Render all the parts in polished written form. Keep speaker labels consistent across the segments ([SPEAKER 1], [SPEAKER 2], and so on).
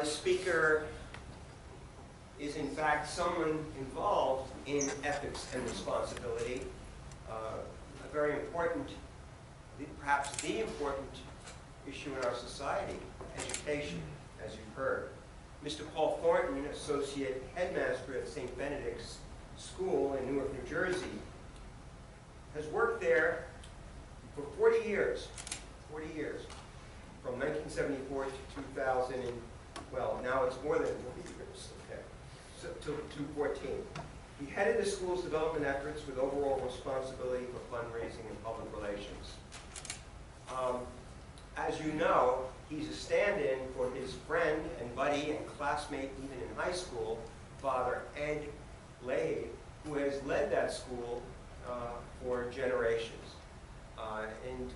[SPEAKER 1] The speaker is in fact someone involved in ethics and responsibility, a very important, perhaps the important issue in our society, education, as you've heard. Mr. Paul Thornton, Associate Headmaster at St. Benedicts School in Newark, New Jersey, has worked there for 40 years, from 1974 to 2000, and, well, now it's more than 40 years, okay, so to 2014. He headed the school's development efforts with overall responsibility for fundraising and public relations. As you know, he's a stand-in for his friend and buddy and classmate even in high school, Father Ed Leahy, who has led that school for generations. And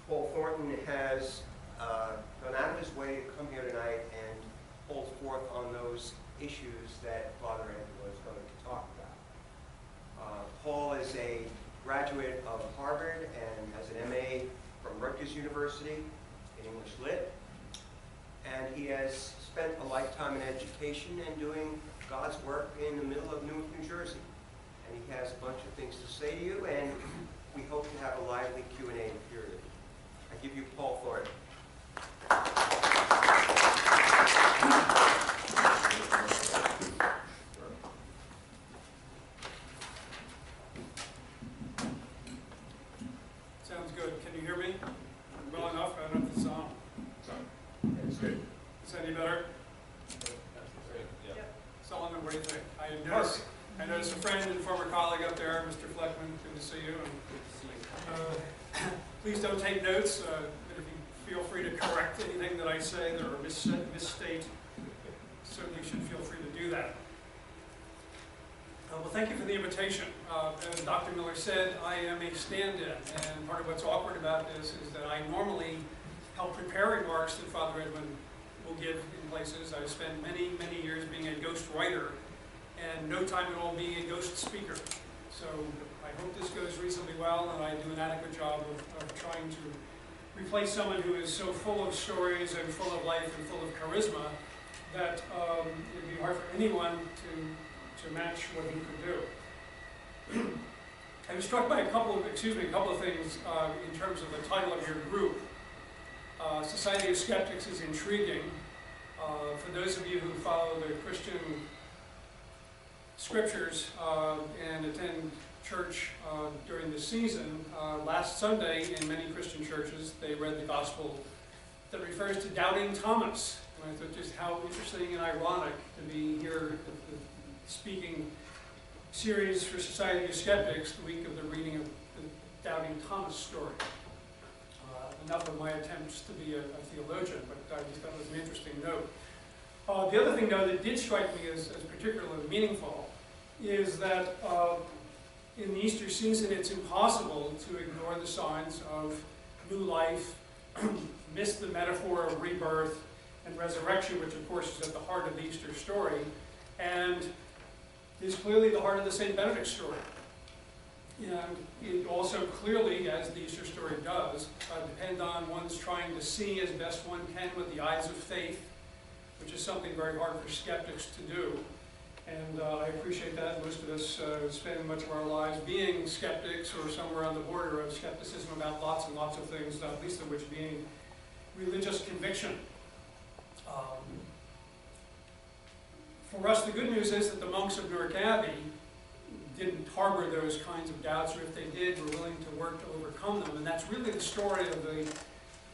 [SPEAKER 1] Paul Thornton has gone out of his way to come here tonight and hold forth on those issues that Father Ed was going to talk about. Paul is a graduate of Harvard and has an MA from Rutgers University in English Lit. And he has spent a lifetime in education and doing God's work in the middle of Newark, New Jersey. And he has a bunch of things to say to you, and we hope to have a lively Q&A period. I give you Paul Thornton.
[SPEAKER 2] Sounds good. Can you hear me well enough? I don't know if it's on.
[SPEAKER 1] That's good.
[SPEAKER 2] Is that any better?
[SPEAKER 1] Yeah.
[SPEAKER 2] Solomon, what do you think? I noticed a friend and former colleague up there, Mr. Bloeckman. Good to see you. And, please don't take notes, but if you feel free to correct anything that I say or misstate, certainly you should feel free to do that. Well, thank you for the invitation. As Dr. Miller said, I am a stand-in, and part of what's awkward about this is that I normally help prepare remarks that Father Edwin will give in places. I've spent many, many years being a ghost writer, and no time at all being a ghost speaker. So I hope this goes reasonably well, and I do an adequate job of trying to replace someone who is so full of stories and full of life and full of charisma that it would be hard for anyone to match what he could do. I was struck by a couple of things in terms of the title of your group. Society of Skeptics is intriguing. For those of you who follow the Christian scriptures and attend church during the season, last Sunday in many Christian churches they read the gospel that refers to doubting Thomas. And I thought just how interesting and ironic to be here speaking series for Society of Skeptics the week of the reading of the Doubting Thomas story. Enough of my attempts to be a theologian, but I just thought it was an interesting note. The other thing, though, that did strike me as particularly meaningful is that in the Easter season it's impossible to ignore the signs of new life, miss the metaphor of rebirth and resurrection, which of course is at the heart of the Easter story, and is clearly the heart of the St. Benedict story. And it also clearly, as the Easter story does, depend on one's trying to see as best one can with the eyes of faith, which is something very hard for skeptics to do. And I appreciate that. Most of us spend much of our lives being skeptics or somewhere on the border of skepticism about lots and lots of things, not least of which being religious conviction. For us, the good news is that the monks of Newark Abbey didn't harbor those kinds of doubts, or if they did, were willing to work to overcome them. And that's really the story of the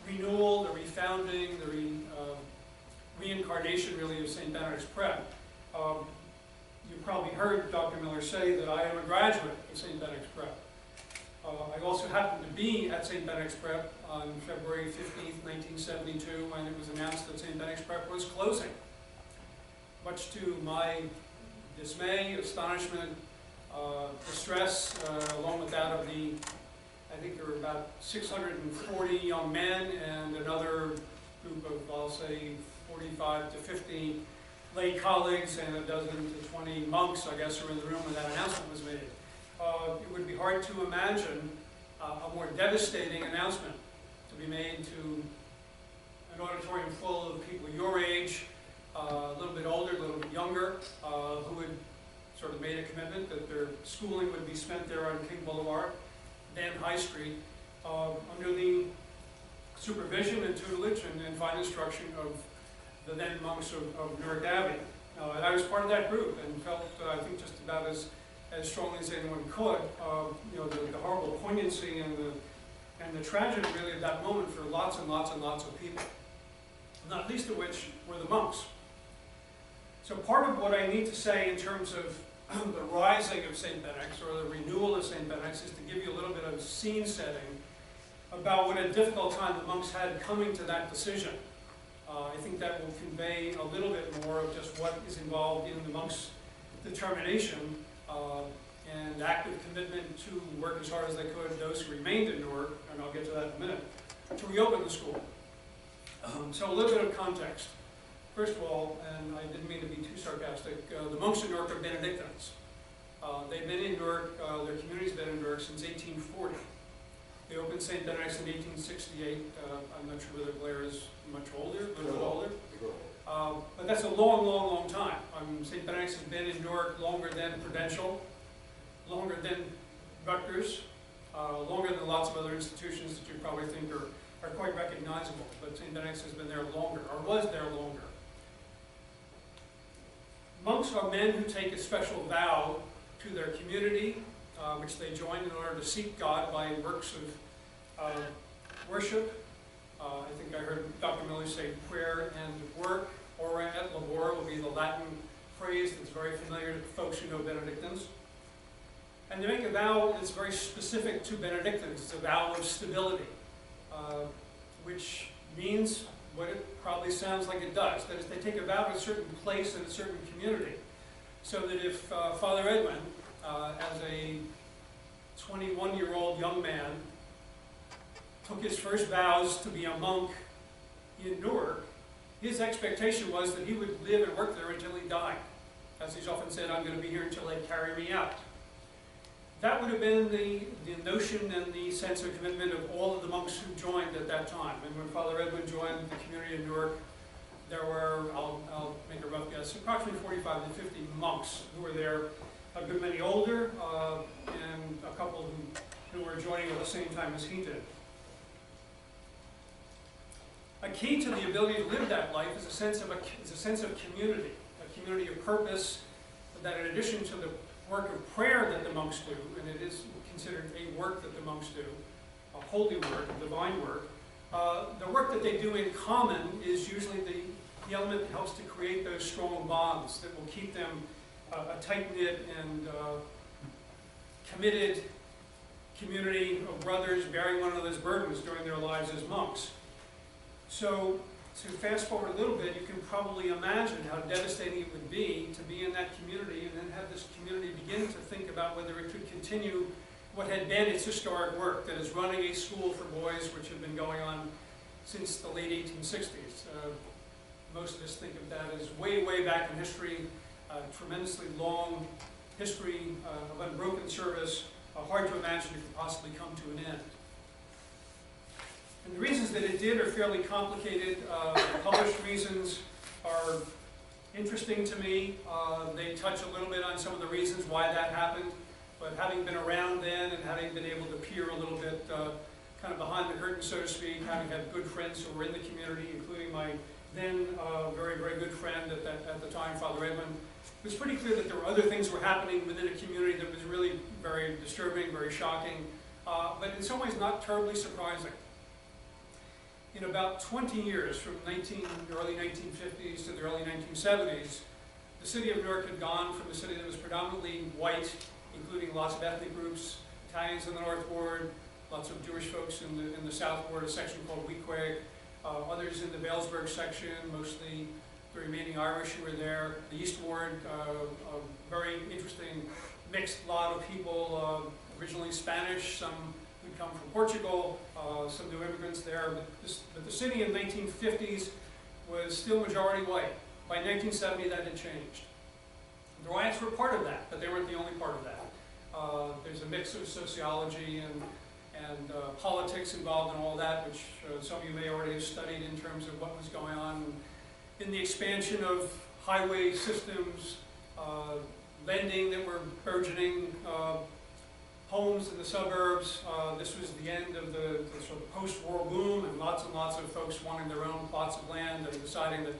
[SPEAKER 2] renewal, the refounding, the reincarnation, really, of St. Benedict's Prep. You probably heard Dr. Miller say that I am a graduate of St. Benedict's Prep. I also happened to be at St. Benedict's Prep on February 15th, 1972, when it was announced that St. Benedict's Prep was closing. Much to my dismay, astonishment, distress, along with that of the, I think there were about 640 young men and another group of, I'll say, 45 to 50 lay colleagues and a dozen to 20 monks, I guess, were in the room when that announcement was made. It would be hard to imagine a more devastating announcement to be made to an auditorium full of people sort of made a commitment that their schooling would be spent there on King Boulevard, then High Street, under the supervision and tutelage and fine instruction of the then monks of Newark Abbey. And I was part of that group and felt, I think, just about as strongly as anyone could, the horrible poignancy and the tragedy really of that moment for lots and lots and lots of people, not least of which were the monks. So part of what I need to say in terms of the rising of St. Benedict's or the renewal of St. Benedict's is to give you a little bit of scene setting about what a difficult time the monks had coming to that decision. I think that will convey a little bit more of just what is involved in the monks' determination and active commitment to work as hard as they could, those who remained in Newark, and I'll get to that in a minute, to reopen the school. So a little bit of context. First of all, and I didn't mean to be too sarcastic, the monks in Newark are Benedictins. They've been in Newark, their community's been in Newark since 1840. They opened St. Benedict's in 1868. I'm not sure whether Blair is much older, a little bit older. But that's a long, long, long time. St. Benedict's has been in Newark longer than Prudential, longer than Rutgers, longer than lots of other institutions that you probably think are quite recognizable. But St. Benedict's has been there longer, or was there longer. Monks are men who take a special vow to their community, which they join in order to seek God by works of worship. I think I heard Dr. Miller say prayer and work. Ora et labora will be the Latin phrase that's very familiar to folks who know Benedictines. And they make a vow that's very specific to Benedictines. It's a vow of stability, which means what it probably sounds like it does. That is, they take a vow to a certain place in a certain community. So that if Father Edwin, as a 21-year-old young man, took his first vows to be a monk in Newark, his expectation was that he would live and work there until he died. As he's often said, I'm going to be here until they carry me out. That would have been the notion and the sense of commitment of all of the monks who joined at that time. And when Father Edwin joined the community of Newark, there were, I'll make a rough guess, approximately 45 to 50 monks who were there, a good many older, and a couple who were joining at the same time as he did. A key to the ability to live that life is a sense of community, a community of purpose, that in addition to the work of prayer that the monks do, and it is considered a work that the monks do, a holy work, a divine work, the work that they do in common is usually the element that helps to create those strong bonds that will keep them a tight-knit and committed community of brothers bearing one another's burdens during their lives as monks. So, to fast forward a little bit, you can probably imagine how devastating it would be to be in that community and then have this community begin to think about whether it could continue what had been its historic work, that is running a school for boys which had been going on since the late 1860s. Most of us think of that as way, way back in history, tremendously long history of unbroken service, hard to imagine it could possibly come to an end. And the reasons that it did are fairly complicated. The published reasons are interesting to me. They touch a little bit on some of the reasons why that happened, but having been around then and having been able to peer a little bit kind of behind the curtain, so to speak, having had good friends who were in the community, including my then very, very good friend at the time, Father Edwin, it was pretty clear that there were other things that were happening within a community that was really very disturbing, very shocking, but in some ways not terribly surprising. In about 20 years, from the early 1950s to the early 1970s, the city of Newark had gone from a city that was predominantly white, including lots of ethnic groups, Italians in the North Ward, lots of Jewish folks in the South Ward, a section called Weequahic, others in the Vailsburg section, mostly the remaining Irish who were there. The East Ward, a very interesting mixed lot of people, originally Spanish, some who'd come from Portugal, some new immigrants there. But the city in the 1950s was still majority white. By 1970, that had changed. The riots were part of that, but they weren't the only part of that. There's a mix of sociology and politics involved in all that, which some of you may already have studied in terms of what was going on in the expansion of highway systems, lending that were burgeoning, homes in the suburbs. This was the end of the sort of post-war boom, and lots of folks wanting their own plots of land and deciding that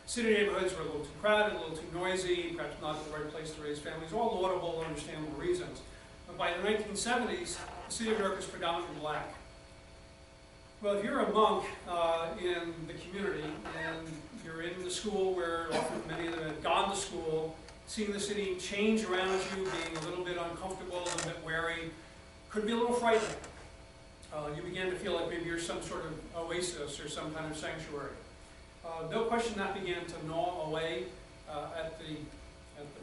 [SPEAKER 2] city neighborhoods were a little too crowded, a little too noisy, perhaps not the right place to raise families, all laudable, understandable reasons. But by the 1970s, the city of New York was predominantly black. Well, if you're a monk in the community and you're in the school where often many of them have gone to school, seeing the city change around you, being a little bit uncomfortable, a little bit wary, could be a little frightening. You begin to feel like maybe you're some sort of oasis or some kind of sanctuary. No question that began to gnaw away at the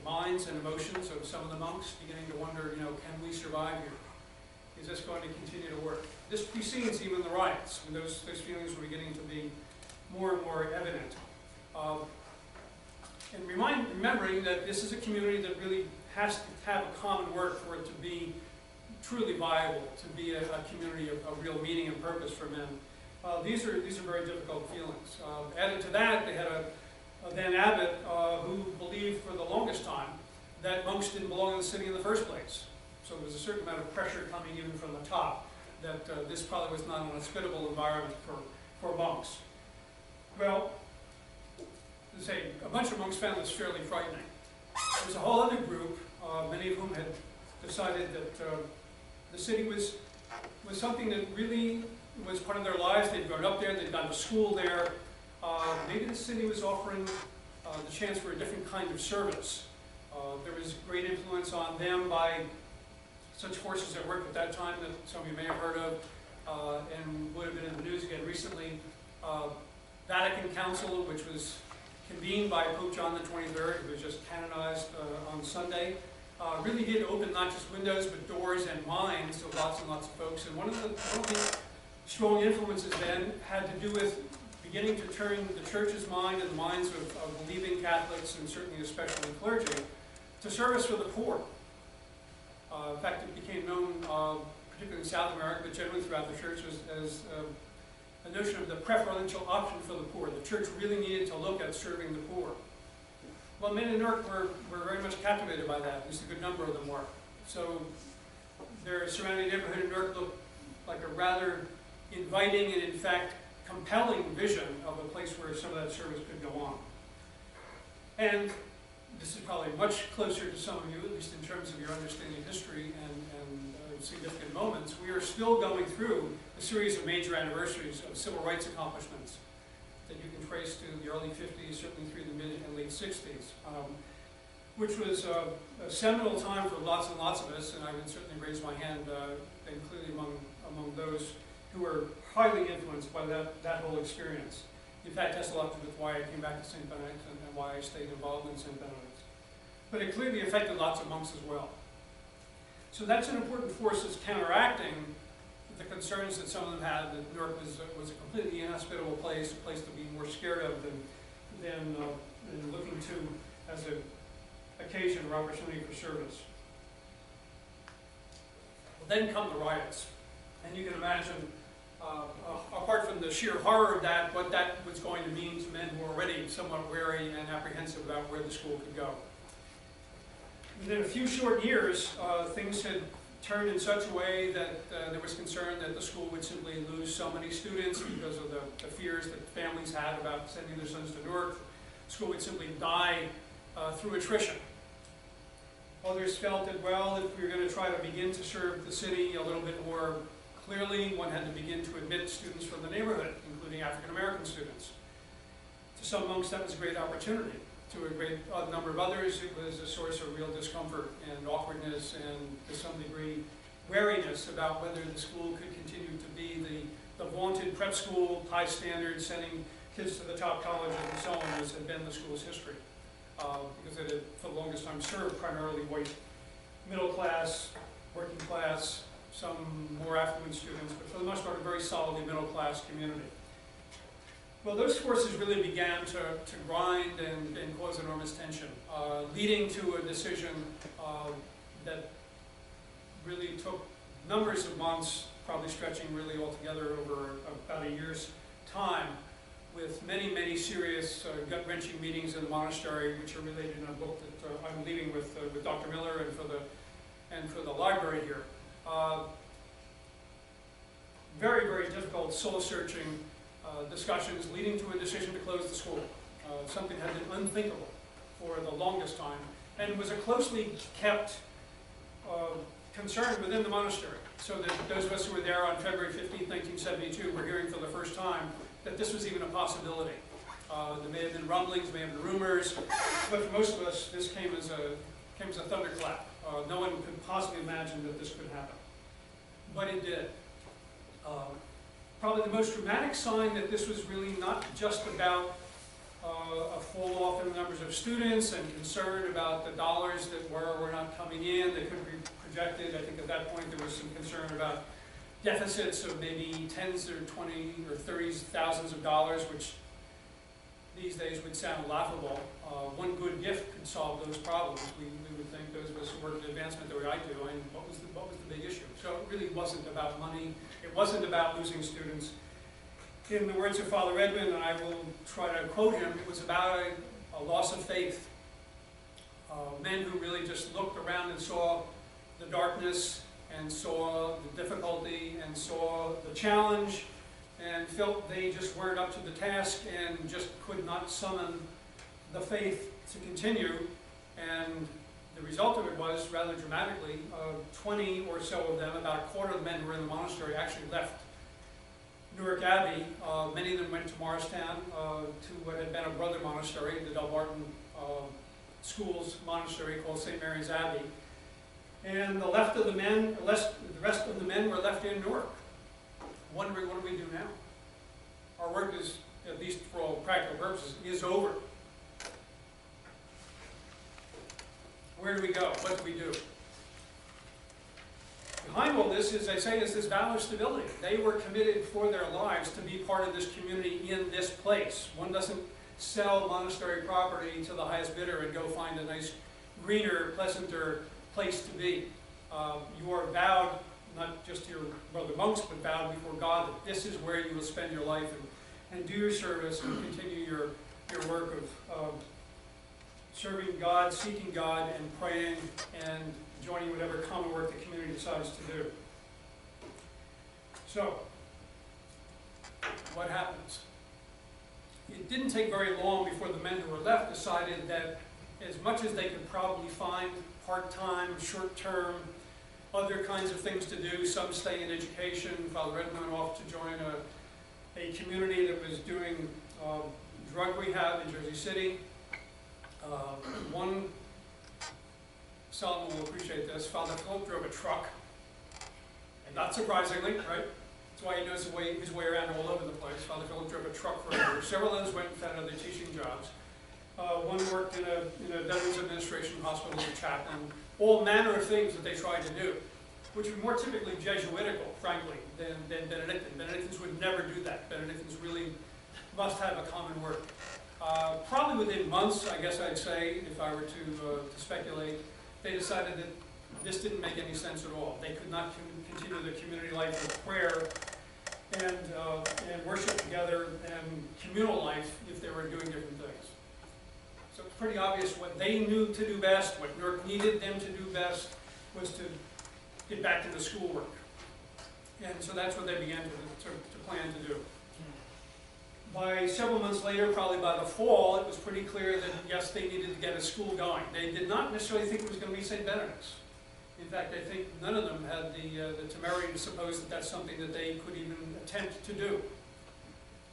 [SPEAKER 2] minds and emotions of some of the monks, beginning to wonder, can we survive here? Is this going to continue to work? This precedes even the riots, when those feelings were beginning to be more and more evident. And remembering that this is a community that really has to have a common work for it to be truly viable, to be a community of real meaning and purpose for men. These are very difficult feelings. Added to that, they had a then abbot who believed for the longest time that monks didn't belong in the city in the first place. So there was a certain amount of pressure coming even from the top that this probably was not an hospitable environment for monks. Well, to say, a bunch of monks found this fairly frightening. There's a whole other group, many of whom had decided that the city was something that really was part of their lives. They'd grown up there, they'd gone to school there. Maybe the city was offering the chance for a different kind of service. There was great influence on them by such forces that worked at that time that some of you may have heard of, and would have been in the news again recently. Vatican Council, which was convened by Pope John the 23rd, who was just canonized on Sunday, really did open not just windows but doors and minds to lots and lots of folks. And one of the strong influences then had to do with beginning to turn the church's mind and the minds of believing Catholics, and certainly especially clergy, to service for the poor. In fact, it became known, particularly in South America, but generally throughout the church, as a notion of the preferential option for the poor. The church really needed to look at serving the poor. Well, men in Newark were very much captivated by that. At least a good number of them were. So their surrounding neighborhood in Newark looked like a rather inviting and, in fact, compelling vision of a place where some of that service could go on. And this is probably much closer to some of you, at least in terms of your understanding of history and significant moments. We are still going through a series of major anniversaries of civil rights accomplishments that you can trace to the early 50s, certainly through the mid and late 60s, which was a seminal time for lots and lots of us, and I would certainly raise my hand, and clearly among those who were highly influenced by that whole experience. In fact, that's a lot to do with why I came back to St. Benedicts and why I stayed involved in St. Benedicts. But it clearly affected lots of monks as well. So that's an important force that's counteracting the concerns that some of them had that Newark was a completely inhospitable place, a place to be more scared of than looking to as an occasion or opportunity for service. Well, then come the riots. And you can imagine, apart from the sheer horror of that, what that was going to mean to men who were already somewhat wary and apprehensive about where the school could go. Within a few short years, things had turned in such a way that there was concern that the school would simply lose so many students because of the fears that families had about sending their sons to Newark. The school would simply die through attrition. Others felt that, well, if we were going to try to begin to serve the city a little bit more clearly, one had to begin to admit students from the neighborhood, including African American students. To some monks, that was a great opportunity. To a great number of others, it was a source of real discomfort and awkwardness and, to some degree, wariness about whether the school could continue to be the vaunted prep school, high standards, sending kids to the top colleges and so on, as had been the school's history. Because it had, for the longest time, served primarily white middle class, working class, some more affluent students, but for the most part, a very solidly middle class community. Well, those forces really began to grind and cause enormous tension, leading to a decision that really took numbers of months, probably stretching really altogether over about a year's time, with many, many serious gut-wrenching meetings in the monastery, which are related in a book that I'm leaving with Dr. Miller and for the library here. Very, very difficult, soul-searching discussions leading to a decision to close the school. Something had been unthinkable for the longest time, and was a closely kept concern within the monastery. So that those of us who were there on February 15, 1972 were hearing for the first time that this was even a possibility. There may have been rumblings, may have been rumors, but for most of us, this came as a thunderclap. No one could possibly imagine that this could happen. But it did. Probably the most dramatic sign that this was really not just about a fall off in the numbers of students and concern about the dollars that were or were not coming in, that couldn't be projected. I think at that point there was some concern about deficits of maybe tens or 20 or 30 thousands of dollars, which these days would sound laughable. One good gift could solve those problems. We would think, those of us who work in advancement the way I do, and what was the big issue? So it really wasn't about money. It wasn't about losing students. In the words of Father Edwin, and I will try to quote him, it was about a loss of faith. Men who really just looked around and saw the darkness, and saw the difficulty, and saw the challenge, and felt they just weren't up to the task and just could not summon the faith to continue. And the result of it was, rather dramatically, 20 or so of them, about a quarter of the men who were in the monastery, actually left Newark Abbey. Many of them went to Morristown, to what had been a brother monastery, the Dumbarton Schools Monastery called St. Mary's Abbey. And the rest of the men were left in Newark, wondering, what do we do now? Our work is, at least for all practical purposes, is over. Where do we go? What do we do? Behind all this, as I say, is this vow of stability. They were committed for their lives to be part of this community in this place. One doesn't sell monastery property to the highest bidder and go find a nice, greener, pleasanter place to be. You are vowed, not just to your brother monks, but vowed before God that this is where you will spend your life and do your service and continue your work of serving God, seeking God, and praying, and joining whatever common work the community decides to do. So, what happens? It didn't take very long before the men who were left decided that as much as they could probably find part-time, short-term, other kinds of things to do, some stay in education. Father Ed went off to join a community that was doing drug rehab in Jersey City. One, Solomon will appreciate this, Father Philip drove a truck, and not surprisingly, right? That's why he knows his way around all over the place. Father Philip drove a truck for a year. Several others went and found other teaching jobs. One worked in a Veterans Administration hospital as a chaplain. All manner of things that they tried to do, which were more typically Jesuitical, frankly, than Benedictine. Benedictines would never do that. Benedictines really must have a common work. Probably within months, I guess I'd say, if I were to speculate, they decided that this didn't make any sense at all. They could not continue their community life of prayer and worship together and communal life if they were doing different things. So it's pretty obvious what they knew to do best, what Newark needed them to do best, was to get back to the schoolwork. And so that's what they began to plan to do. By several months later, probably by the fall, it was pretty clear that, yes, they needed to get a school going. They did not necessarily think it was going to be St. Benedict's. In fact, I think none of them had the temerity to suppose that that's something that they could even attempt to do.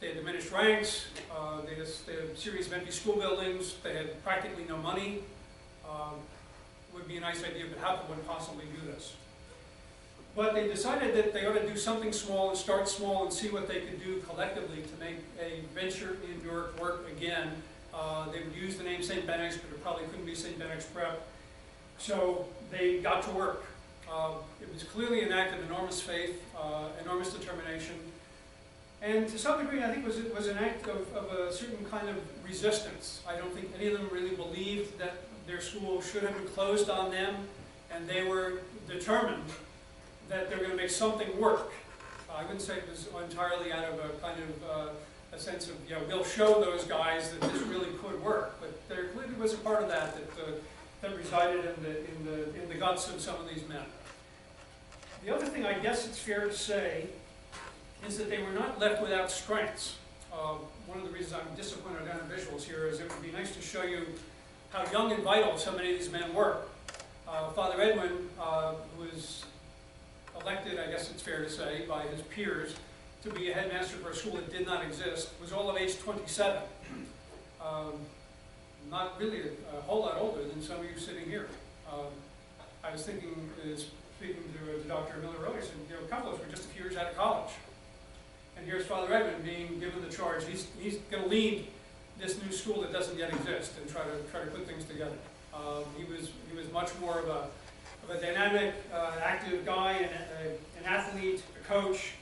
[SPEAKER 2] They had diminished ranks, they had a series of empty school buildings, they had practically no money. Would be a nice idea, but how could one possibly do this? But they decided that they ought to do something small and start small and see what they could do collectively to make a venture in Newark work again. They would use the name St. Benedict's, but it probably couldn't be St. Benedict's Prep. So they got to work. It was clearly an act of enormous faith, enormous determination, and to some degree I think it was an act of a certain kind of resistance. I don't think any of them really believed that their school should have been closed on them, and they were determined that they were going to make something work. I wouldn't say it was entirely out of a kind of a sense of, we'll show those guys that this really could work. But there clearly was a part of that that resided in the guts of some of these men. The other thing I guess it's fair to say is that they were not left without strengths. One of the reasons I'm disappointed on visuals here is it would be nice to show you how young and vital so many of these men were. Father Edwin, who was elected, I guess it's fair to say, by his peers to be a headmaster for a school that did not exist, was all of age 27. Not really a whole lot older than some of you sitting here. I was thinking, speaking to Dr. Miller-Rowe, he said, a couple of us were just a few years out of college. And here's Father Edwin being given the charge. He's going to lead this new school that doesn't yet exist and try to put things together. He was much more of a dynamic, active guy, an athlete, a coach,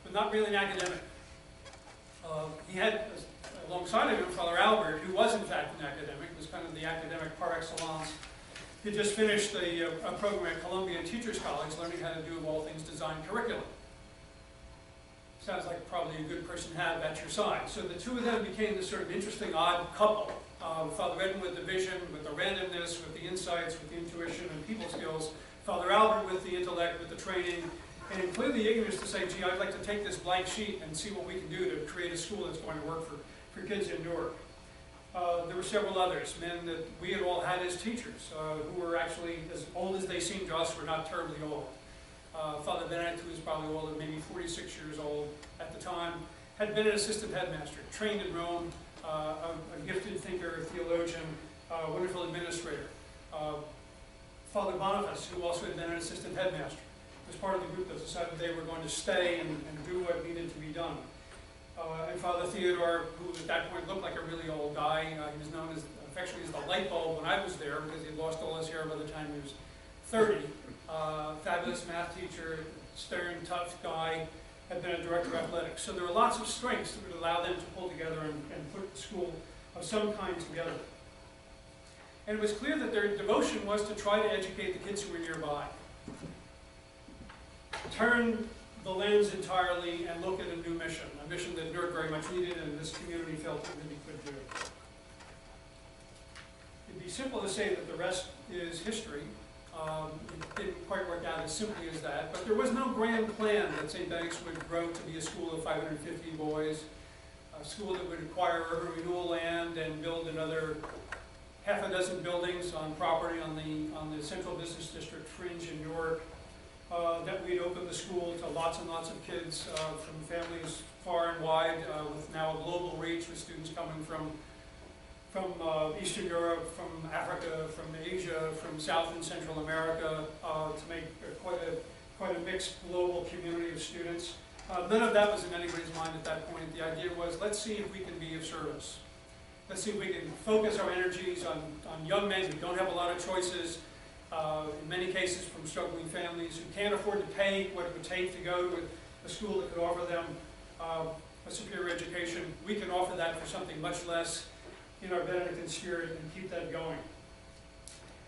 [SPEAKER 2] but not really an academic. He had alongside of him Father Albert, who was in fact an academic, was kind of the academic par excellence. He just finished a program at Columbia Teachers College, learning how to do, of all things, design curriculum. Sounds like probably a good person to have at your side. So the two of them became this sort of interesting, odd couple. Father Edwin with the vision, with the randomness, with the insights, with the intuition and people skills. Father Albert with the intellect, with the training, and clearly the eagerness to say, gee, I'd like to take this blank sheet and see what we can do to create a school that's going to work for kids in Newark. There were several others, men that we had all had as teachers, who were actually as old as they seemed to us, were not terribly old. Father Benedict, who was probably older, maybe 46 years old at the time, had been an assistant headmaster, trained in Rome, a gifted thinker, theologian, wonderful administrator. Father Boniface, who also had been an assistant headmaster, was part of the group that decided they were going to stay and do what needed to be done. And Father Theodore, who at that point looked like a really old guy, he was known as, affectionately, as the light bulb when I was there, because he had lost all his hair by the time he was 30. Fabulous math teacher, stern, tough guy, had been a director of athletics. So there were lots of strengths that would allow them to pull together and put a school of some kind together. And it was clear that their devotion was to try to educate the kids who were nearby. Turn the lens entirely and look at a new mission, a mission that Newark very much needed and this community felt it really could do. It'd be simple to say that the rest is history. It didn't quite work out as simply as that, but there was no grand plan that St. Benedict's would grow to be a school of 550 boys, a school that would acquire urban renewal land and build another half a dozen buildings on property on the central business district fringe in Newark, that we'd open the school to lots and lots of kids from families far and wide, with now a global reach with students coming from Eastern Europe, from Africa, from Asia, from South and Central America, to make quite a mixed global community of students. None of that was in anybody's mind at that point. The idea was, let's see if we can be of service. Let's see if we can focus our energies on young men who don't have a lot of choices, in many cases from struggling families who can't afford to pay what it would take to go to a school that could offer them a superior education. We can offer that for something much less in our Benedictine spirit and keep that going.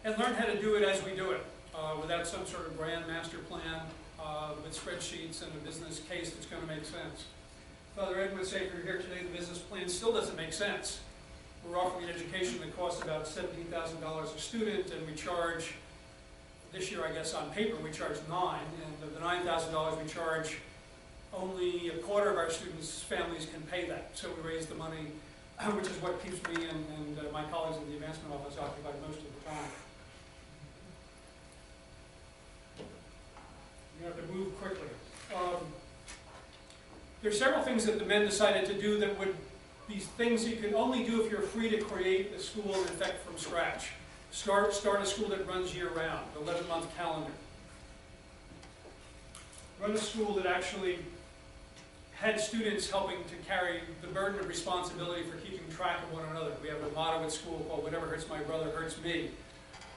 [SPEAKER 2] And learn how to do it as we do it, without some sort of grand master plan, with spreadsheets and a business case that's going to make sense. Father Ed would say, if you're here today, the business plan still doesn't make sense. We're offering an education that costs about $17,000 a student, and we charge, this year I guess on paper, we charge $9,000, and of the $9,000 we charge, only a quarter of our students' families can pay that. So we raise the money, which is what keeps me and my colleagues in the advancement office occupied most of the time. You have to move quickly. There are several things that the men decided to do that would be things you can only do if you're free to create a school, in effect, from scratch. Start a school that runs year-round, 11-month calendar. Run a school that actually had students helping to carry the burden of responsibility for keeping track of one another. We have a motto at school called, "Whatever hurts my brother hurts me,"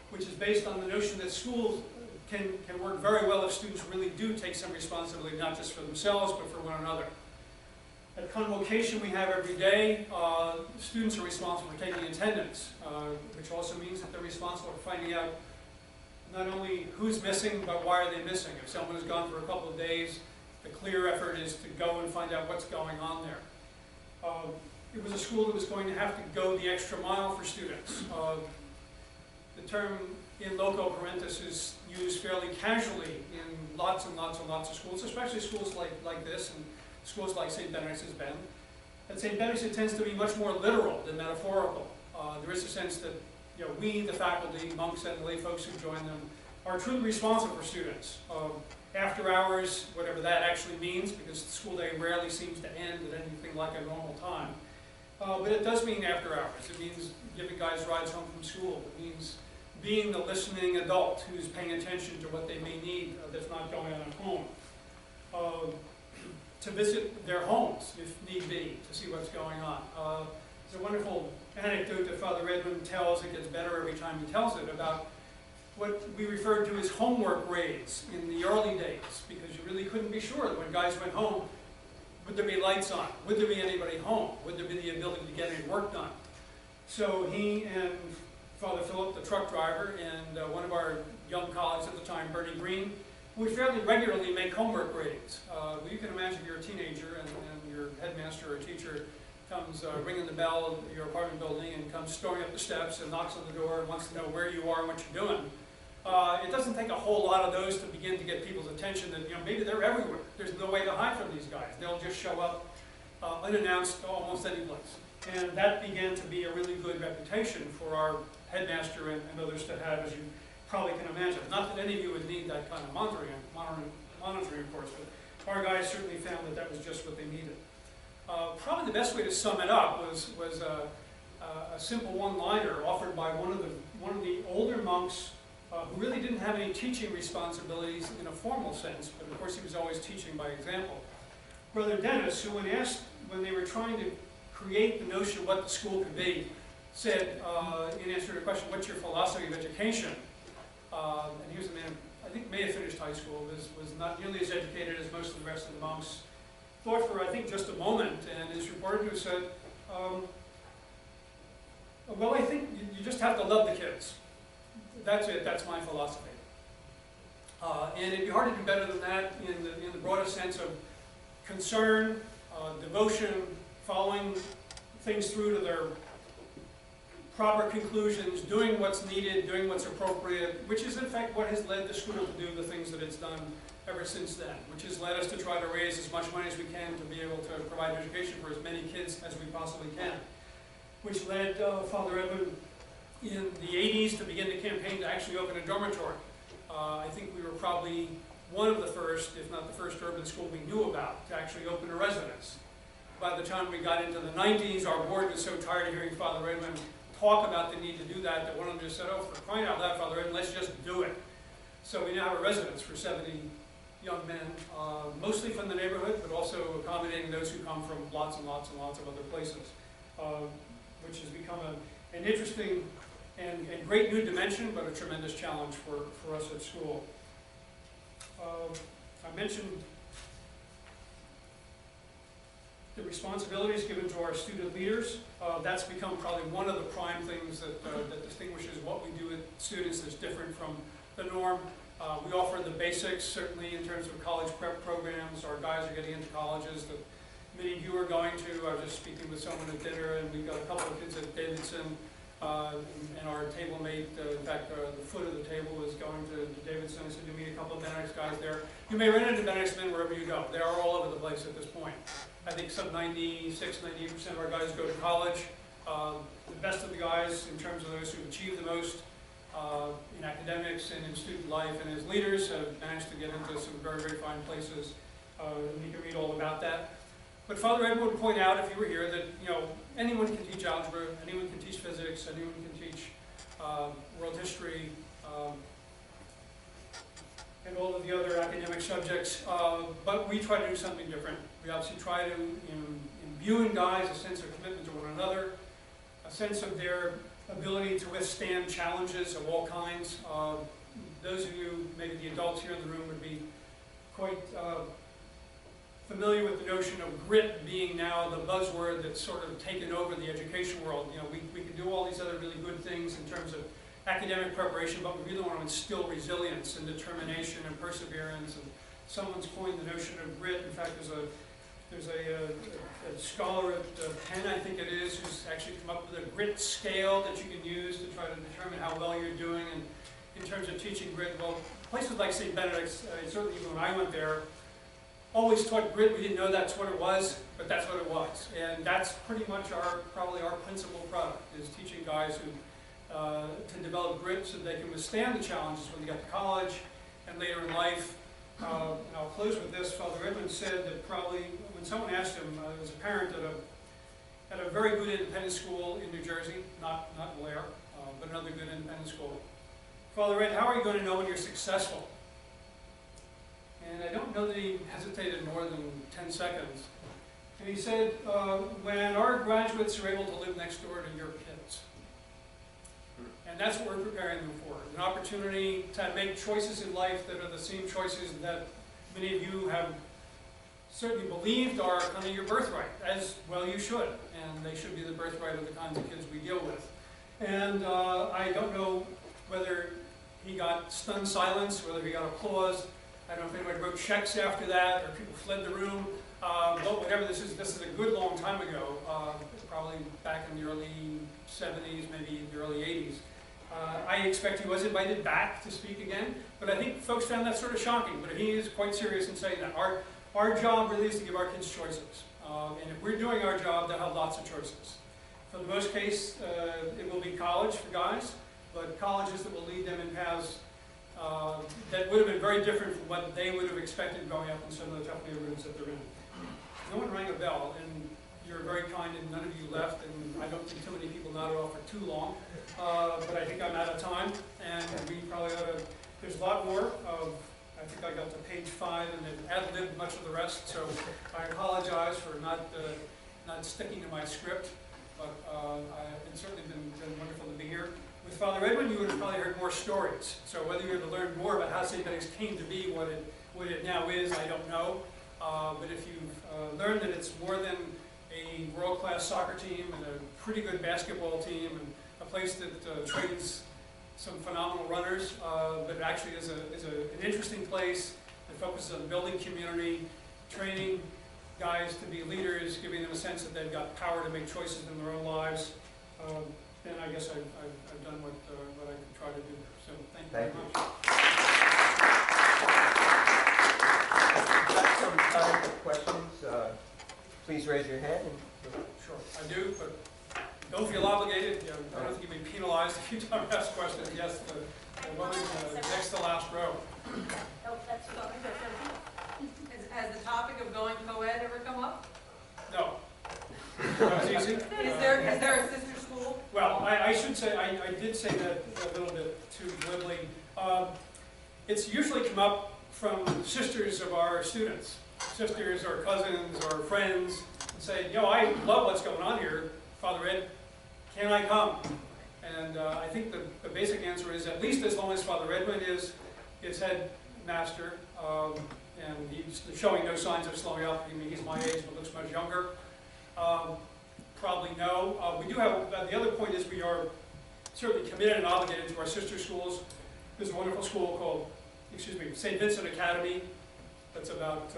[SPEAKER 2] which is based on the notion that schools can work very well if students really do take some responsibility, not just for themselves, but for one another. At convocation we have every day, students are responsible for taking attendance, which also means that they're responsible for finding out not only who's missing, but why are they missing. If someone has gone for a couple of days, the clear effort is to go and find out what's going on there. It was a school that was going to have to go the extra mile for students. The term in loco parentis is used fairly casually in lots and lots and lots of schools, especially schools like this and schools like St. Benedict's has been. At St. Benedict's it tends to be much more literal than metaphorical. There is a sense that we, the faculty, monks and lay folks who join them, are truly responsible for students. After hours, whatever that actually means, because the school day rarely seems to end at anything like a normal time. But it does mean after hours. It means giving guys rides home from school. It means being the listening adult who's paying attention to what they may need that's not going on at home. To visit their homes, if need be, to see what's going on. There's a wonderful anecdote that Father Edmund tells, it gets better every time he tells it, about what we referred to as homework raids in the early days, because you really couldn't be sure that when guys went home, would there be lights on? Would there be anybody home? Would there be the ability to get any work done? So he and Father Philip, the truck driver, and one of our young colleagues at the time, Bernie Green, would fairly regularly make homework raids. You can imagine you're a teenager and your headmaster or teacher comes ringing the bell at your apartment building and comes storming up the steps and knocks on the door and wants to know where you are and what you're doing. It doesn't take a whole lot of those to begin to get people's attention that maybe they're everywhere. There's no way to hide from these guys. They'll just show up unannounced almost any place. And that began to be a really good reputation for our headmaster and others to have, as you probably can imagine. Not that any of you would need that kind of monitoring of course, but our guys certainly found that that was just what they needed. Probably the best way to sum it up was a simple one-liner offered by one of the older monks who really didn't have any teaching responsibilities in a formal sense, but of course he was always teaching by example. Brother Dennis, who when they were trying to create the notion of what the school could be, said, in answer to the question, what's your philosophy of education? And he was a man, I think may have finished high school, was not nearly as educated as most of the rest of the monks. Thought for, I think, just a moment, and is reported to have said, well, I think you just have to love the kids. That's it, that's my philosophy. And it'd be hard to do better than that in the broadest sense of concern, devotion, following things through to their proper conclusions, doing what's needed, doing what's appropriate, which is in fact what has led the school to do the things that it's done ever since then, which has led us to try to raise as much money as we can to be able to provide education for as many kids as we possibly can, which led Father Edmund in the 80s to begin the campaign to actually open a dormitory. I think we were probably one of the first, if not the first urban school we knew about, to actually open a residence. By the time we got into the 90s, our board was so tired of hearing Father Edmund talk about the need to do that one of them just said, oh, for crying out loud, Father Edmund, let's just do it. So we now have a residence for 70 young men, mostly from the neighborhood, but also accommodating those who come from lots and lots and lots of other places, which has become an interesting and great new dimension, but a tremendous challenge for us at school. I mentioned the responsibilities given to our student leaders. That's become probably one of the prime things that distinguishes what we do with students that's different from the norm. We offer the basics, certainly in terms of college prep programs. Our guys are getting into colleges that many of you are going to. I was just speaking with someone at dinner, and we've got a couple of kids at Davidson, and our table mate, in fact, the foot of the table is going to Davidson. I said, you meet a couple of Benedicts guys there. You may run into Benedicts men wherever you go. They are all over the place at this point. I think some 96, 98% of our guys go to college. The best of the guys, in terms of those who achieve the most in academics and in student life and as leaders, have managed to get into some very, very fine places. You can read all about that. But Father Edmund would point out, if you were here, that anyone can teach algebra, anyone can teach physics, anyone can teach world history, and all of the other academic subjects. But we try to do something different. We obviously try to imbue in guys a sense of commitment to one another, a sense of their ability to withstand challenges of all kinds. Those of you, maybe the adults here in the room, would be quite familiar with the notion of grit being now the buzzword that's sort of taken over the education world. We can do all these other really good things in terms of academic preparation, but we really want to instill resilience and determination and perseverance. And someone's coined the notion of grit. In fact, there's There's a scholar at Penn, I think it is, who's actually come up with a grit scale that you can use to try to determine how well you're doing in terms of teaching grit. Well, places like St. Benedict's, certainly even when I went there, always taught grit. We didn't know that's what it was, but that's what it was. And that's pretty much probably our principal product, is teaching guys who to develop grit so they can withstand the challenges when they get to college and later in life. And I'll close with this. Father Edmund said that probably when someone asked him, he was a parent at a very good independent school in New Jersey, not Blair, but another good independent school. Father Ed, how are you going to know when you're successful? And I don't know that he hesitated more than 10 seconds. And he said, when our graduates are able to live next door to your kids. And that's what we're preparing them for, an opportunity to make choices in life that are the same choices that many of you have certainly believed are kind of your birthright, as well you should, and they should be the birthright of the kinds of kids we deal with. And I don't know whether he got stunned silence, whether he got applause. I don't know if anybody wrote checks after that, or people fled the room, but whatever this is a good long time ago, probably back in the early 70s, maybe the early 80s. I expect he was invited back to speak again, but I think folks found that sort of shocking. But he is quite serious in saying that. Our job really is to give our kids choices. And if we're doing our job, they'll have lots of choices. For the most case, it will be college for guys, but colleges that will lead them in paths that would have been very different from what they would have expected growing up in some of the tough neighborhoods that they're in. No one rang a bell, and you're very kind, and none of you left, and I don't think too many people nodded off for too long. But I think I'm out of time, and we probably ought to, there's a lot more. I think I got to page 5 and it ad-libbed much of the rest, so I apologize for not sticking to my script, but it's certainly been wonderful to be here. With Father Edwin, you would have probably heard more stories, so whether you were to learn more about how St. Benedict's came to be what it now is, I don't know. But if you've learned that it's more than a world-class soccer team and a pretty good basketball team and a place that trains some phenomenal runners, but it actually is an interesting place that focuses on building community, training guys to be leaders, giving them a sense that they've got power to make choices in their own lives, then I guess I've done what I could try to do. So thank you very much.
[SPEAKER 1] Got some time for questions. Please raise your hand.
[SPEAKER 2] Sure, I do, but don't feel obligated. You know, I don't think you'll be penalized if you don't ask questions. Yes, the woman next to last row.
[SPEAKER 3] Oh, that's has the topic of going co-ed ever come up?
[SPEAKER 2] No. That was easy.
[SPEAKER 3] Is there a sister school?
[SPEAKER 2] Well, I should say, I did say that a little bit too glibly. It's usually come up from sisters of our students, sisters or cousins or friends, and say, you know, I love what's going on here, Father Ed, can I come? And I think the basic answer is, at least as long as Father Edwin is its headmaster, and he's showing no signs of slowing up. I mean, he's my age, but looks much younger. Probably no. We do have, the other point is we are certainly committed and obligated to our sister schools. There's a wonderful school called, St. Vincent Academy, that's about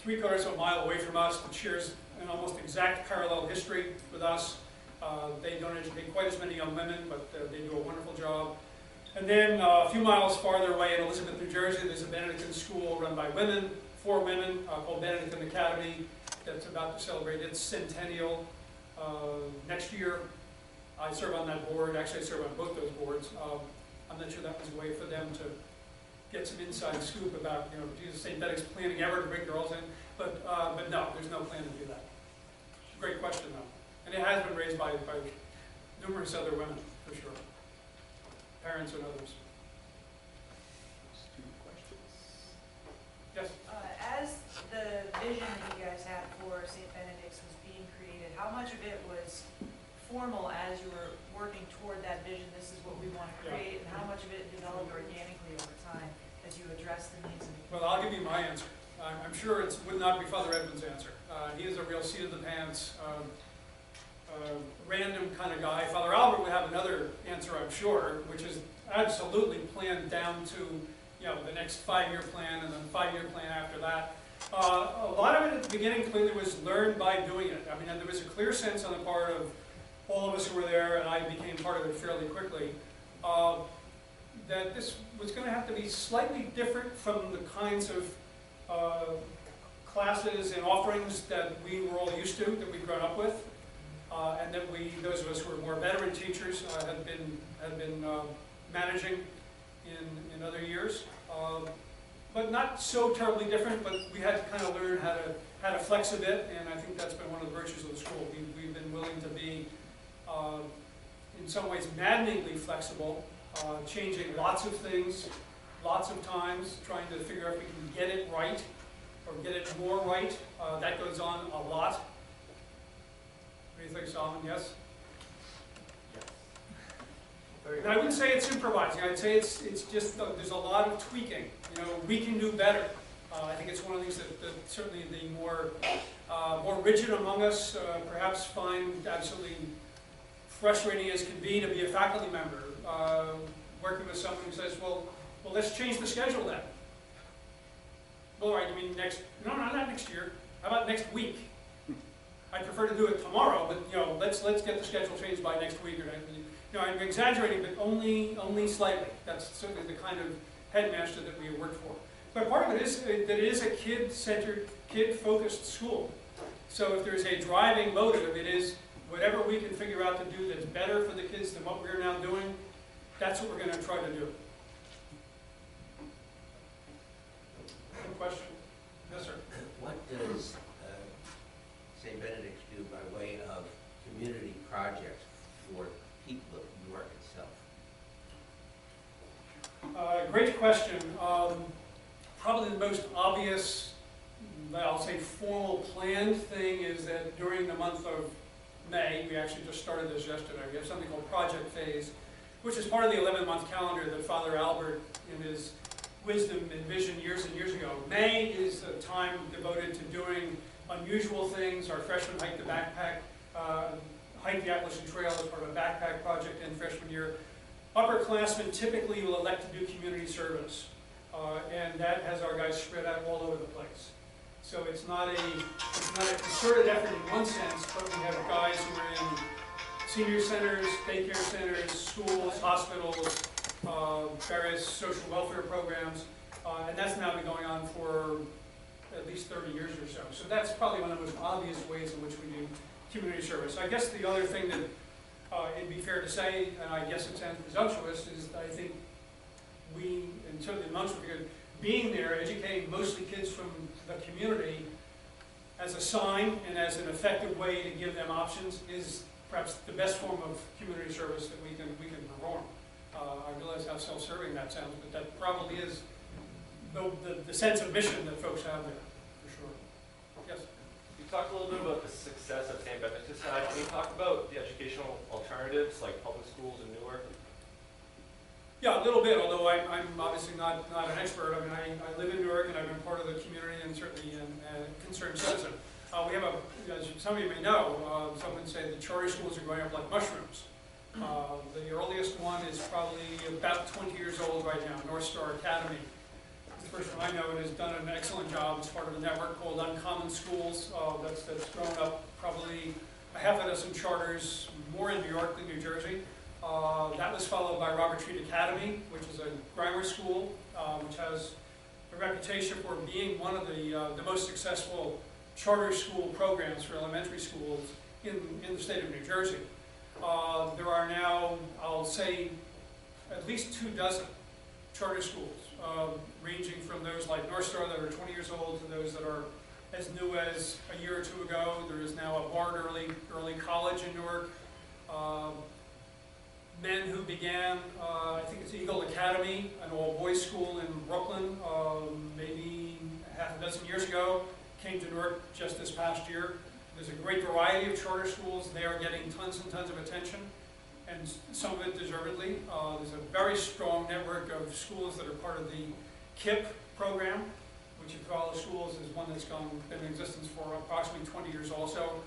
[SPEAKER 2] 3/4 of a mile away from us, that shares an almost exact parallel history with us. They don't educate quite as many young women, but they do a wonderful job. And then a few miles farther away in Elizabeth, New Jersey, there's a Benedictine school run by women, 4 women, called Benedictine Academy, that's about to celebrate its centennial next year. I serve on that board. Actually, I serve on both those boards. I'm not sure that was a way for them to get some inside scoop about, you know, Jesus St. Benedict's planning ever to bring girls in, but no, there's no plan to do that. Great question, though. And it has been raised by numerous other women, for sure. Parents and others. Yes?
[SPEAKER 4] As the vision that you guys had for St. Benedict's was being created, how much of it was formal as you were working toward that vision, this is what we want to create, and how much of it developed organically over time as you addressed the needs of the
[SPEAKER 2] Well, I'll give you my answer. I'm sure it would not be Father Edwin's answer. He is a real seat of the pants, random kind of guy. Father Albert would have another answer, I'm sure, which is absolutely planned down to, you know, the next 5-year plan and then 5-year plan after that. A lot of it at the beginning clearly was learned by doing it. I mean, and there was a clear sense on the part of all of us who were there, and I became part of it fairly quickly, that this was going to have to be slightly different from the kinds of classes and offerings that we were all used to, that we'd grown up with, and that those of us who were more veteran teachers, had been managing in other years. But not so terribly different, but we had to kind of learn how to flex a bit, and I think that's been one of the virtues of the school. We've been willing to be, in some ways, maddeningly flexible, changing lots of things, lots of times, trying to figure out if we can get it right, or get it more right. That goes on a lot. What do you think, Solomon? Yes? And I wouldn't say it's supervising. I'd say it's just there's a lot of tweaking. You know, we can do better. I think it's one of the things that certainly the more rigid among us perhaps find absolutely frustrating as can be to be a faculty member, working with someone who says, well, let's change the schedule then. Well, all right, you mean next? No, not next year. How about next week? I prefer to do it tomorrow, but you know, let's get the schedule changed by next week or next. You know, I'm exaggerating, but only slightly. That's certainly the kind of headmaster that we work for. But part of it is that it is a kid-centered, kid-focused school. So if there's a driving motive, it is whatever we can figure out to do that's better for the kids than what we're now doing, that's what we're going to try to do. Good question. Yes, sir.
[SPEAKER 5] What does St. Benedict's do by way of community projects for people of Newark itself?
[SPEAKER 2] Great question. Probably the most obvious, I'll say formal planned thing is that during the month of May, we actually just started this yesterday, we have something called Project Phase, which is part of the 11-month calendar that Father Albert, in his wisdom and vision years and years ago. May is a time devoted to doing unusual things. Our freshmen hike the backpack, hike the Appalachian Trail as part of a backpack project in freshman year. Upperclassmen typically will elect to do community service, and that has our guys spread out all over the place. So it's not a concerted effort in one sense, but we have guys who are in senior centers, daycare centers, schools, hospitals, various social welfare programs, and that's now been going on for at least 30 years or so. So that's probably one of the most obvious ways in which we do community service. I guess the other thing that it'd be fair to say, and I guess it sounds presumptuous, is I think we, and certainly amongst being there, educating mostly kids from the community as a sign and as an effective way to give them options is perhaps the best form of community service that we can perform. I realize how self-serving that sounds, but that probably is the sense of mission that folks have there, for sure. Yes?
[SPEAKER 6] You talked a little bit about the success of St. Benedict's. Can you talk about the educational alternatives like public schools in Newark?
[SPEAKER 2] Yeah, a little bit, although I'm obviously not an expert. I mean, I live in Newark and I've been part of the community and certainly a concerned citizen. We have as some of you may know, some would say the charter schools are going up like mushrooms. The earliest one is probably about 20 years old right now, North Star Academy. The first one I know and has done an excellent job as part of a network called Uncommon Schools that's grown up probably a half a dozen charters, more in New York than New Jersey. That was followed by Robert Treat Academy, which is a grammar school, which has a reputation for being one of the most successful charter school programs for elementary schools in the state of New Jersey. There are now, I'll say, at least 24 charter schools, ranging from those like North Star that are 20 years old to those that are as new as a year or two ago. There is now a Bard early college in Newark. Men who began, I think it's Eagle Academy, an all-boys school in Brooklyn, maybe half a dozen years ago, came to Newark just this past year. There's a great variety of charter schools. They are getting tons and tons of attention, and some of it deservedly. There's a very strong network of schools that are part of the KIP program, which if all the schools is one that's been in existence for approximately 20 years also,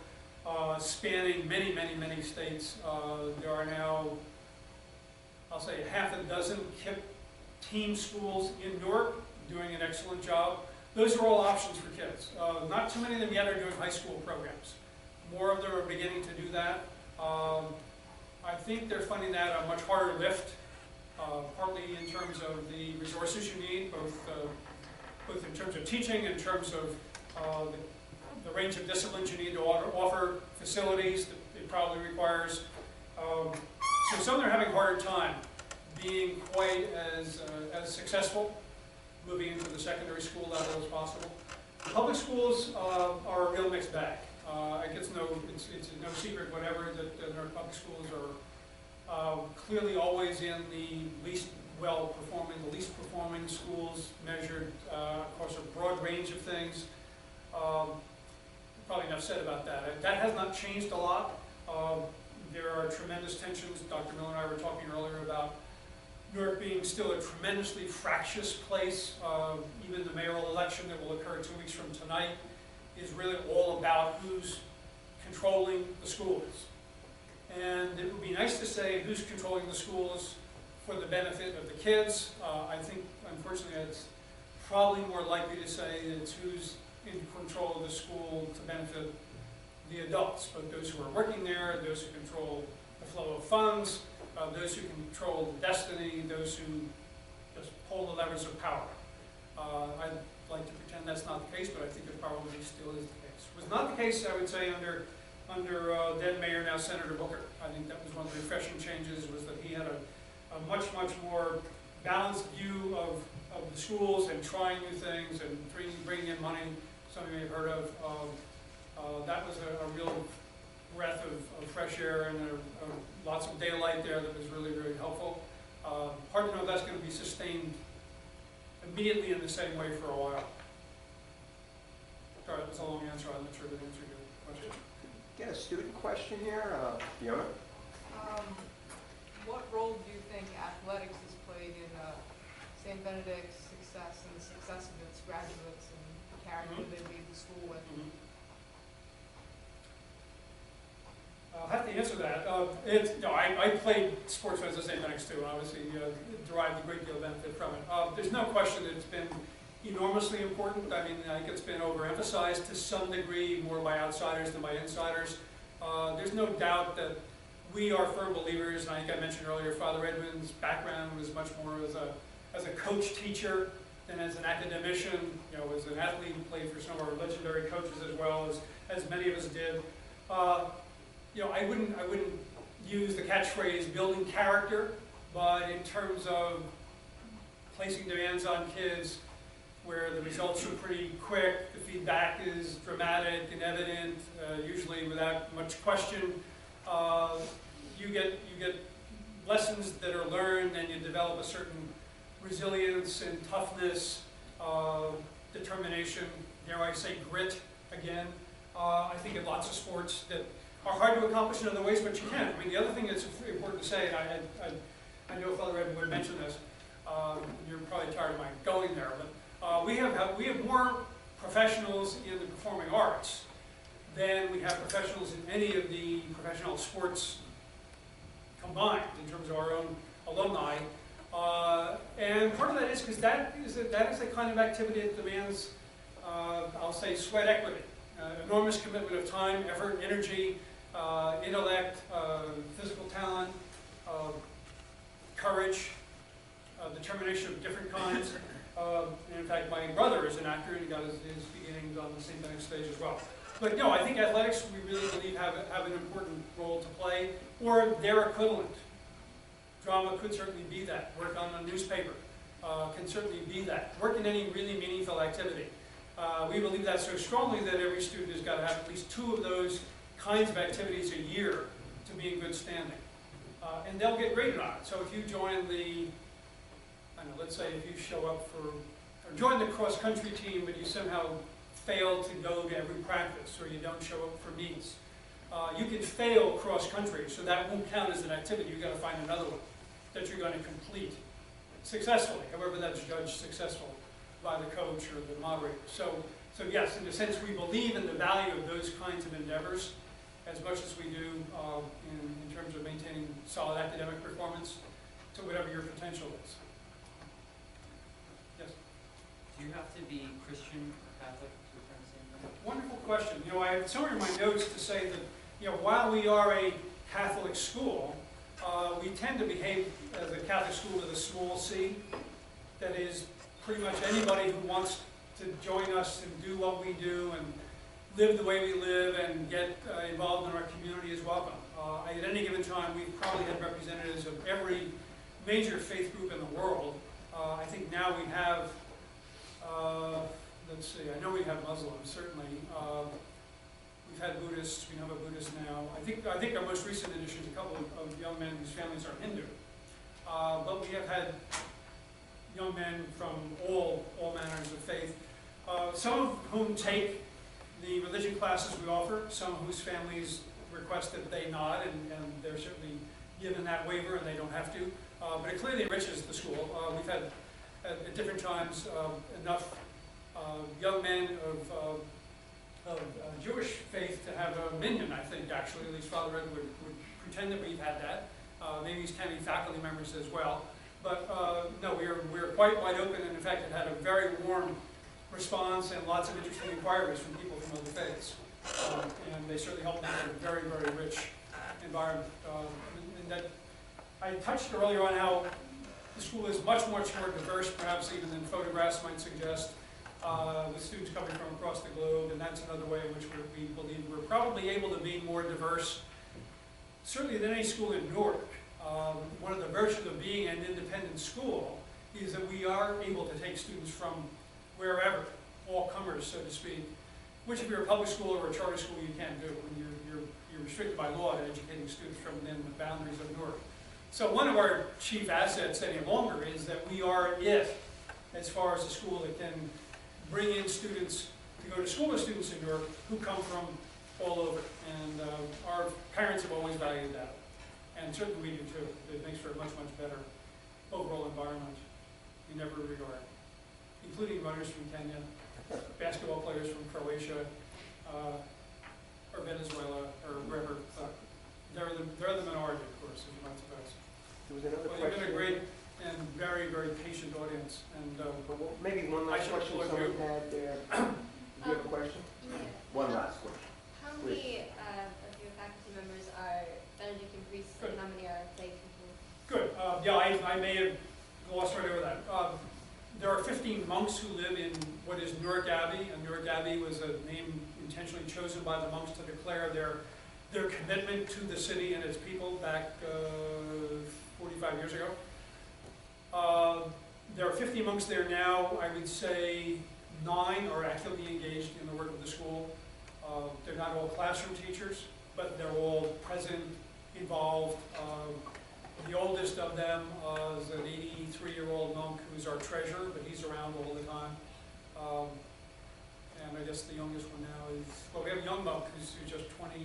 [SPEAKER 2] spanning many, many, many states. There are now, I'll say, half a dozen KIP team schools in Newark doing an excellent job. Those are all options for kids. Not too many of them yet are doing high school programs. More of them are beginning to do that. I think they're finding that a much harder lift, partly in terms of the resources you need, both in terms of teaching, in terms of the range of disciplines you need to offer, facilities that it probably requires. So some are having a harder time being quite as successful moving into the secondary school level as possible. The public schools are a real mixed bag. It's no secret, whatever, that our public schools are clearly always in the least well-performing, the least performing schools measured across a broad range of things. Probably enough said about that. That has not changed a lot. There are tremendous tensions. Dr. Miller and I were talking earlier about New York being still a tremendously fractious place. Even the mayoral election that will occur 2 weeks from tonight is really all about who's controlling the schools. And it would be nice to say who's controlling the schools for the benefit of the kids. I think, unfortunately, it's probably more likely to say it's who's in control of the school to benefit the adults, but those who are working there, those who control the flow of funds, those who control the destiny, those who just pull the levers of power. I'd like to pretend that's not the case, but I think it probably still is the case. It was not the case, I would say, under then Mayor, now Senator Booker. I think that was one of the refreshing changes, was that he had a much more balanced view of the schools and trying new things and bringing in money, some of you may have heard of. That was a real breath of fresh air and lots of daylight there that was really, really helpful. Hard to know if that's going to be sustained immediately in the same way for a while. Sorry, that was a long answer. I'm not sure that answered your question.
[SPEAKER 1] Get a student question here, Fiona?
[SPEAKER 7] What role do you think athletics has played in St. Benedict's success and the success of its graduates and the character they leave the school with?
[SPEAKER 2] I'll have to answer that. I played sports when I was at St. Benedict's too, and obviously derived a great deal of benefit from it. There's no question that it's been enormously important. I mean, I think it's been overemphasized to some degree, more by outsiders than by insiders. There's no doubt that we are firm believers, and I think I mentioned earlier, Father Edwin's background was much more as a coach-teacher than as an academician. You know, as an athlete, he played for some of our legendary coaches as well as many of us did. I wouldn't use the catchphrase building character, but in terms of placing demands on kids where the results are pretty quick, the feedback is dramatic and evident, usually without much question, you get lessons that are learned, and you develop a certain resilience and toughness, determination, dare I say grit again. I think in lots of sports that are hard to accomplish in other ways, but you can. I mean, the other thing that's important to say, and I know Father Edwin would mention this, you're probably tired of my going there, but we have more professionals in the performing arts than we have professionals in any of the professional sports combined in terms of our own alumni. And part of that is because that is the kind of activity that demands, I'll say, sweat equity. Enormous commitment of time, effort, energy, intellect, physical talent, courage, determination of different kinds. And in fact, my brother is an actor, and he got his beginnings on the St. Benedict's stage as well. But no, I think athletics, we really believe, have an important role to play, or their equivalent. Drama could certainly be that. Work on a newspaper can certainly be that. Work in any really meaningful activity. We believe that so strongly that every student has got to have at least 2 of those kinds of activities a year to be in good standing. And they'll get graded on it. So if you join let's say if you show up or join the cross-country team, but you somehow fail to go to every practice, or you don't show up for meets, you can fail cross-country, so that won't count as an activity. You've got to find another one that you're going to complete successfully, however that's judged successful by the coach or the moderator. So yes, in a sense, we believe in the value of those kinds of endeavors as much as we do in terms of maintaining solid academic performance to whatever your potential is. Yes?
[SPEAKER 1] Do
[SPEAKER 8] you have to be Christian or Catholic to attend St. Benedict's?
[SPEAKER 2] Wonderful question. You know, I have somewhere in my notes to say that, you know, while we are a Catholic school, we tend to behave as a Catholic school with a small c. That is, pretty much anybody who wants to join us and do what we do and live the way we live and get involved in our community is welcome. At any given time, we've probably had representatives of every major faith group in the world. I think now we have, let's see, I know we have Muslims, certainly. We've had Buddhists, we know about Buddhists now. I think our most recent addition is a couple of young men whose families are Hindu. But we have had young men from all manners of faith, some of whom take the religion classes we offer, some whose families request that they not, and they're certainly given that waiver and they don't have to. But it clearly enriches the school. We've had, at different times, enough young men of Jewish faith to have a minion, I think, actually. At least Father Ed would pretend that we've had that. Maybe he's counting faculty members as well. But no, we're quite wide open, and in fact it had a very warm response and lots of interesting inquiries from people from other faiths. And they certainly helped make it a very, very rich environment. And that I touched earlier on how the school is much more diverse, perhaps even than photographs might suggest, with students coming from across the globe, and that's another way in which we believe we're probably able to be more diverse, certainly than any school in Newark. One of the virtues of being an independent school is that we are able to take students from wherever, all comers, so to speak, which if you're a public school or a charter school you can't do. When you're restricted by law to educating students from within the boundaries of Newark. So one of our chief assets any longer is that we are it, as far as a school that can bring in students to go to school with students in Newark who come from all over. And our parents have always valued that. And certainly we do too. It makes for a much, much better overall environment in every regard, including runners from Kenya, basketball players from Croatia, or Venezuela, or wherever. They're the minority, of course, as you might suppose.
[SPEAKER 1] There was another
[SPEAKER 2] Well,
[SPEAKER 1] question.
[SPEAKER 2] you've been a great and very, very patient audience. And
[SPEAKER 1] Well, maybe one
[SPEAKER 2] I
[SPEAKER 1] last
[SPEAKER 2] should
[SPEAKER 1] question
[SPEAKER 2] applaud you.
[SPEAKER 1] someone had there. Do you have a question?
[SPEAKER 9] Yeah.
[SPEAKER 1] One last question.
[SPEAKER 9] How many of your faculty members are Benedictine priests
[SPEAKER 2] Good.
[SPEAKER 9] and how many are lay people?
[SPEAKER 2] Good. Yeah, I may have glossed right over that. There are 15 monks who live in what is Newark Abbey, and Newark Abbey was a name intentionally chosen by the monks to declare their commitment to the city and its people back 45 years ago. There are 50 monks there now. I would say 9 are actively engaged in the work of the school. They're not all classroom teachers, but they're all present, involved. The oldest of them is an 83-year-old monk who's our treasurer, but he's around all the time. And I guess the youngest one now is, well, we have a young monk who's just 24,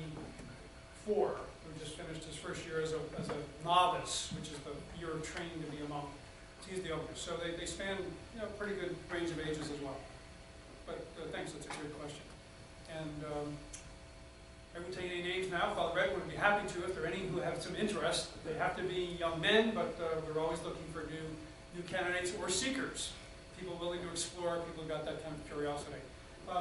[SPEAKER 2] who just finished his first year as a novice, which is the year of training to be a monk. So he's the youngest. So they span, you know, pretty good range of ages as well. But thanks, that's a good question. And I won't take any names now. Father Red would be happy to if there are any who have some interest. They have to be young men, but we're always looking for new candidates or seekers, people willing to explore, people who got that kind of curiosity.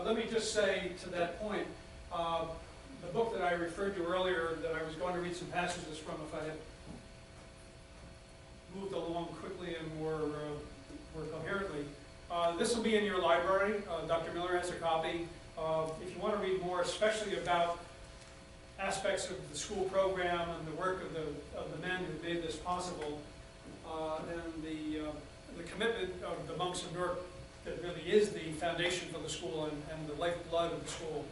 [SPEAKER 2] Let me just say to that point, the book that I referred to earlier, that I was going to read some passages from if I had moved along quickly and more coherently. This will be in your library. Dr. Miller has a copy. If you want to read more, especially about aspects of the school program and the work of the men who made this possible, and the commitment of the monks of Newark that really is the foundation for the school and the lifeblood of the school.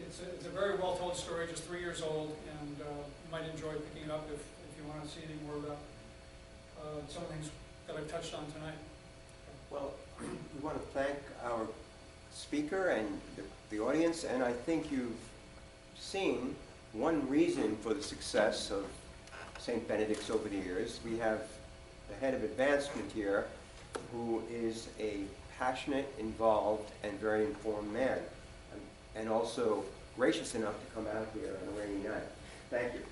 [SPEAKER 2] It's a very well told story, just 3 years old, and you might enjoy picking it up if you want to see any more about some of the things that I've touched on tonight.
[SPEAKER 1] Well, we want to thank our speaker and the audience, and I think you've seen one reason for the success of St. Benedict's over the years. We have the head of advancement here, who is a passionate, involved, and very informed man, and also gracious enough to come out here on a rainy night. Thank you.